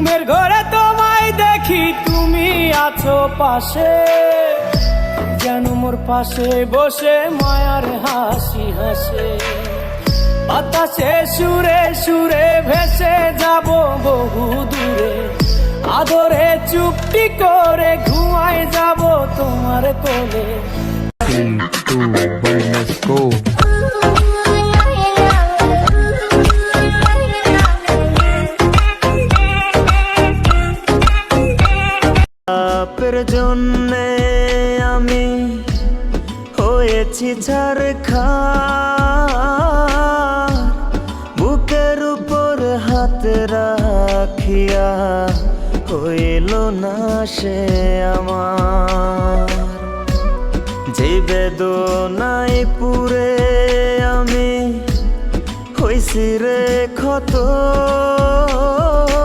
ঘুমের ঘরে তোমায় দেখি, তুমি আছো পাশে, যেন মোর পাশে বসে মায়ার হাসি হাসে। বাতাসে সুরে সুরে ভেসে যাব বহু দূরে, আদরে চুপটি করে ঘুমায় যাব তোমার কোলে। 3, 2, 1, let's go. আপের জন্যে আমি হয়েছি ছারখার, বুকের উপর হাত রাখিয়া হইল না সে আমার। যে বেদনায় পুরে আমি হইছি রে ক্ষত,